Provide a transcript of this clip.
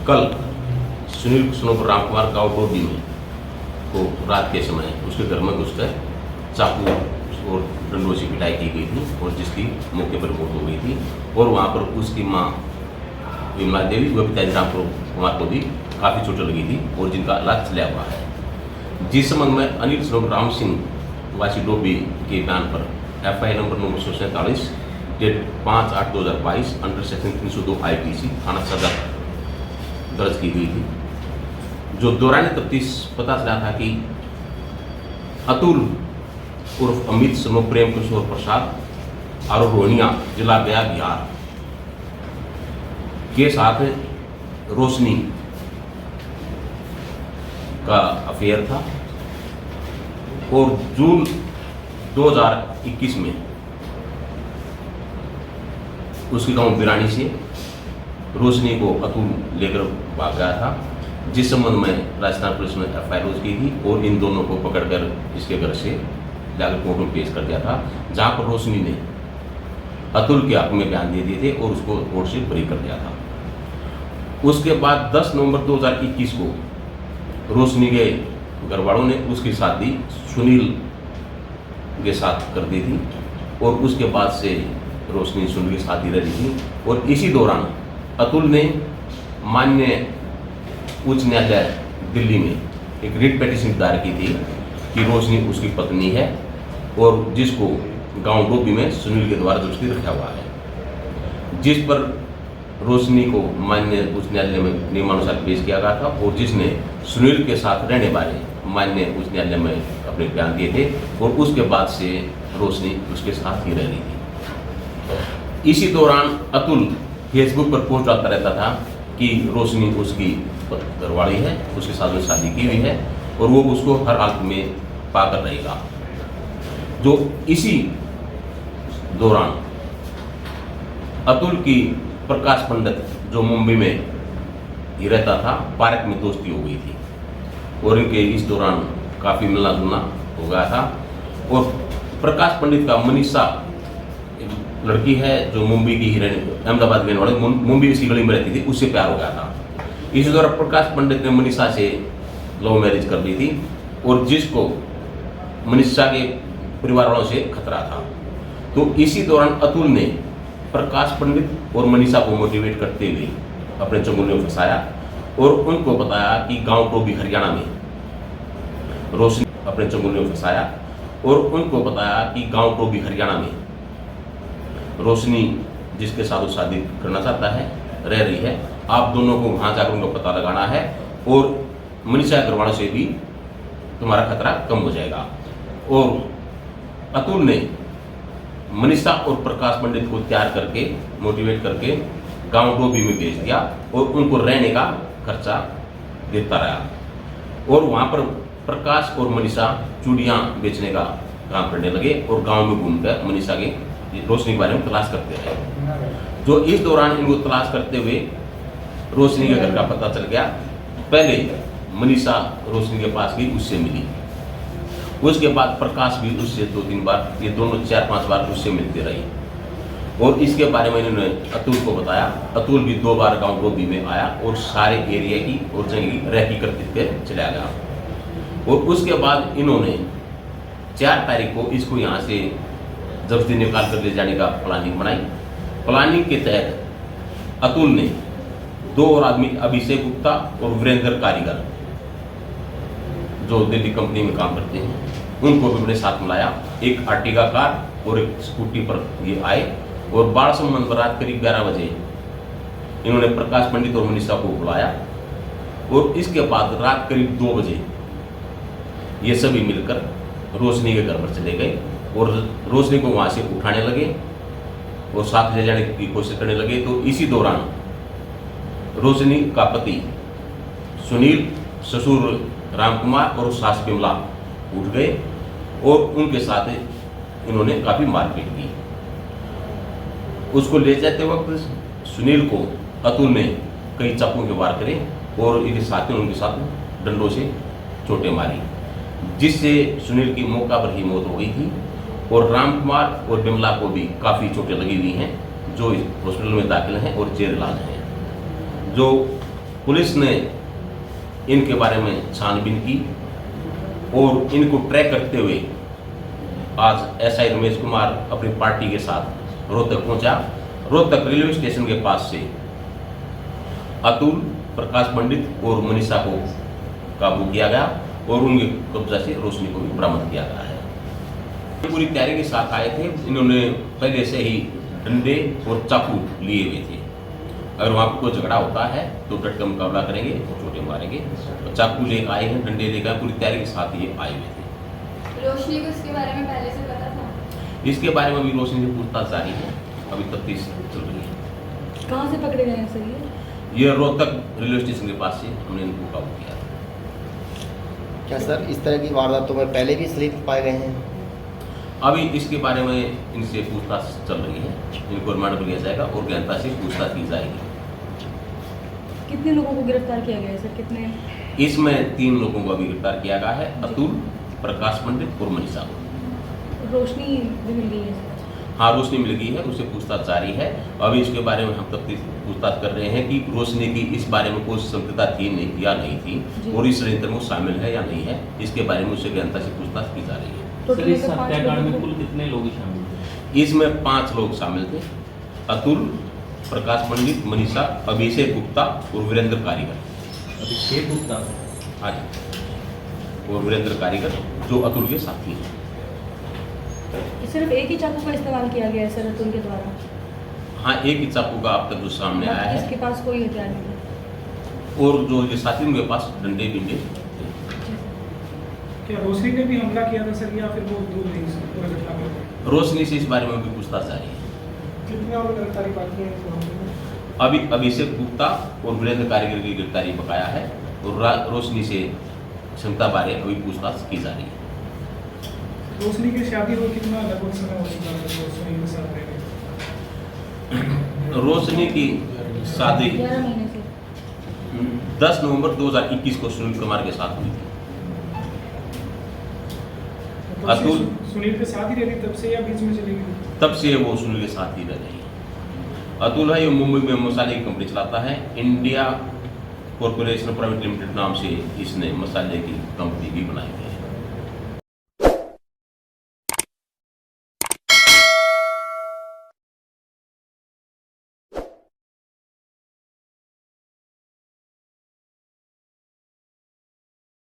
कल सुनील स्नोफ रामकुमार गाँव डोडी में को रात के समय उसके घर में घुसकर चाकू और डंडों से पिटाई की गई थी और जिसकी मौके पर मौत हो गई थी। और वहाँ पर उसकी माँ विमला देवी व पिताजी राम कुमार को भी काफ़ी चोटें लगी थी और जिनका इलाज चला हुआ है। जिस संबंध में अनिल स्नोफ राम सिंह वासी डोबी के बयान पर FI number 947 date 5/8/2022 under section 302 IPC थाना सदर दर्ज की गई थी। जो दौरान तफ्तीश पता चला था कि अतुल उर्फ अमित स्नोफ प्रेम किशोर प्रसाद और रोहनिया जिला गया बिहार के साथ रोशनी का अफेयर था और जून 2021 में उसके गांव बिरानी से रोशनी को अतुल लेकर भाग गया था। जिस संबंध में राजस्थान पुलिस ने FI दर्ज की थी और इन दोनों को पकड़कर इसके घर से जाकर कोर्ट में पेश कर दिया था, जहां पर रोशनी ने अतुल के हक में बयान दे दिए थे और उसको कोर्ट से बरी कर दिया था। उसके बाद 10 नवंबर 2021 को रोशनी के घर वालों ने उसकी शादी सुनील के साथ कर दी थी और उसके बाद से रोशनी सुनील के साथ ही रह रही थी। और इसी दौरान अतुल ने माननीय उच्च न्यायालय दिल्ली में एक रिट पिटीशन दायर की थी कि रोशनी उसकी पत्नी है और जिसको गांव डोबी में सुनील के द्वारा जबरदस्ती रखा हुआ है, जिस पर रोशनी को माननीय उच्च न्यायालय में नियमानुसार पेश किया गया था और जिसने सुनील के साथ रहने वाले माननीय उच्च न्यायालय में अपने बयान दिए थे और उसके बाद से रोशनी उसके साथ ही रह रही थी। इसी दौरान अतुल फेसबुक पर पोस्ट डालता रहता था कि रोशनी उसकी घरवाली है, उसके साथ में शादी की हुई है और वो उसको हर हालत में पाकर रहेगा। जो इसी दौरान अतुल की प्रकाश पंडित जो मुंबई में ही रहता था, पार्क में दोस्ती हो गई थी और इनके इस दौरान काफ़ी मिलना जुलना हो गया था। और प्रकाश पंडित का मनीषा लड़की है जो मुंबई की ही अहमदाबाद रहने वाली मुंबई उसकी गली में रहती थी, उससे प्यार हो गया था। इसी दौरान प्रकाश पंडित ने मनीषा से लव मैरिज कर दी थी और जिसको मनीषा के परिवार वालों से खतरा था। तो इसी दौरान अतुल ने प्रकाश पंडित और मनीषा को मोटिवेट करते हुए अपने चंगुल में फंसाया और उनको बताया कि गांव डोबी हरियाणा में रोशनी अपने चंगुल में फंसाया और उनको बताया कि गांव डोबी हरियाणा में रोशनी जिसके साथ वो शादी करना चाहता है रह रही है, आप दोनों को वहां जाकर उनका पता लगाना है और मनीषा घर वालों से भी तुम्हारा खतरा कम हो जाएगा। और अतुल ने मनीषा और प्रकाश पंडित को तैयार करके मोटिवेट करके गांव डोबी में भेज दिया और उनको रहने का खर्चा देता रहा। और वहां पर प्रकाश और मनीषा चूड़ियां बेचने का काम करने लगे और गांव में घूमकर मनीषा के रोशनी के बारे में तलाश करते रहे। जो इस दौरान इनको तलाश करते हुए रोशनी के घर का पता चल गया। पहले मनीषा रोशनी के पास गई, उससे मिली। उसके बाद प्रकाश भी उससे 2-3 बार, ये दोनों 4-5 बार उससे मिलते रहे और इसके बारे में इन्होंने अतुल को बताया। अतुल भी 2 बार गांव डोबी में आया और सारे एरिया की और जगह की रेकी करते चला गया। और उसके बाद इन्होंने 4 तारीख को इसको यहाँ से जब्ती निकाल कर ले जाने का प्लानिंग बनाई। प्लानिंग के तहत अतुल ने 2 और आदमी अभिषेक गुप्ता और वीरेंद्र कारीगर जो दिल्ली कंपनी में काम करते हैं उनको भी अपने साथ मिलाया। एक आर्टिगा कार और एक स्कूटी पर ये आए और बाढ़ संबंध रात करीब 11 बजे इन्होंने प्रकाश पंडित और मनीषा को बुलाया और इसके बाद रात करीब 2 बजे ये सभी मिलकर रोशनी के घर पर चले गए और रोशनी को वहाँ से उठाने लगे और साथ ले जाने की कोशिश करने लगे। तो इसी दौरान रोशनी का पति सुनील, ससुर रामकुमार और सास विमला उठ गए और उनके साथ इन्होंने काफ़ी मारपीट की। उसको ले जाते वक्त सुनील को अतुल ने कई चाकुओं के वार करे और इनके साथियों ने उनके साथ डंडों से चोटें मारी, जिससे सुनील की मौका पर ही मौत हो गई थी। और रामकुमार और विमला को भी काफ़ी चोटें लगी हुई हैं जो हॉस्पिटल में दाखिल हैं और जेर इलाज हैं। जो पुलिस ने इनके बारे में छानबीन की और इनको ट्रैक करते हुए आज एसआई रमेश कुमार अपनी पार्टी के साथ रोहतक पहुंचा। रोहतक रेलवे स्टेशन के पास से अतुल, प्रकाश पंडित और मनीषा को काबू किया गया और उनके कब्जा से रोशनी को भी बरामद किया गया है। पूरी तैयारी के साथ आए थे। इन्होंने पहले से ही डंडे और चाकू लिए हुए थे। अगर वहाँ पर कोई झगड़ा होता है तो डट का मुकाबला करेंगे, चोटें मारेंगे। तो चाकू लेकर आए हैं, डंडे लेकर पूरी तैयारी के साथ ये आए हुए थे। रोशनी को इसके बारे में पहले से पता था? इसके बारे में भी रोशनी से पूछताछ जारी है, अभी तफ्तीश चल रही है। कहाँ से पकड़े गए हैं सर ये रोहतक रेलवे स्टेशन के पास से हमने इनको काबू किया। क्या सर इस तरह की वारदातों में पहले भी संलिप्त पाए गए हैं? अभी इसके बारे में इनसे पूछताछ चल रही है। इनको रिमांड पर लिया जाएगा और गहनता से पूछताछ की जाएगी। कितने लोगों को गिरफ्तार किया गया है सर? कितने? इसमें 3 लोगों को अभी गिरफ्तार किया गया है, अतुल, प्रकाश पंडित और मनीषा को। रोशनी भी मिल गई है सर? हाँ, रोशनी मिल गई है, उससे पूछताछ जारी है। अभी इसके बारे में हम तफ्तीश पूछताछ कर रहे हैं कि रोशनी की इस बारे में कोई संलिप्तता थी नहीं या नहीं थी और इस षड्यंत्र में शामिल है या नहीं है, इसके बारे में उससे गहनता से पूछताछ की जा रही है। सर, इस हत्याकांड में कुल कितने लोग शामिल थे? इसमें 5 लोग शामिल थे, अतुल, प्रकाश पंडित, मनीषा, अभिषेक गुप्ता और वीरेंद्र कारीगर। अभिषेक गुप्ता? हाँ जी, और वीरेंद्र कारीगर जो अतुल के साथी हैं। सिर्फ एक ही चाकू का इस्तेमाल किया गया है सर अतुल के द्वारा? हाँ, एक ही चाकू का अब तक जो सामने आया है इसके पास कोई हथियार नहीं है और जो ये साथी उनके पास डंडे बिंडे। क्या रोशनी ने भी हमला किया था सर या फिर वो दूर नहीं सर पूरा घटना में? रोशनी से इस बारे में भी पूछताछ जारी है। कितने और गिरफ्तारी बाकी है इस मामले में? अभी अभिषेक गुप्ता और वीरेंद्र कारीगर की गिरफ्तारी बकाया है और रोशनी से क्षमता बारे अभी पूछताछ की जा रही है। रोशनी की शादी को कितना लगभग समय हो चुका है रोशनी के साथ रहने? रोशनी की शादी 11 महीने से। 10 नवंबर 2021 को सुनील कुमार के साथ हुई थी। अतुल सुनील के साथ ही रहती तब से या बीच में चली गई? तब से वो सुनील के साथ ही रह रही है। अतुल है, ये मुंबई में मसाले की कंपनी चलाता है। इंडिया कॉर्पोरेशन प्राइवेट लिमिटेड नाम से इसने मसाले की कंपनी भी बनाई है।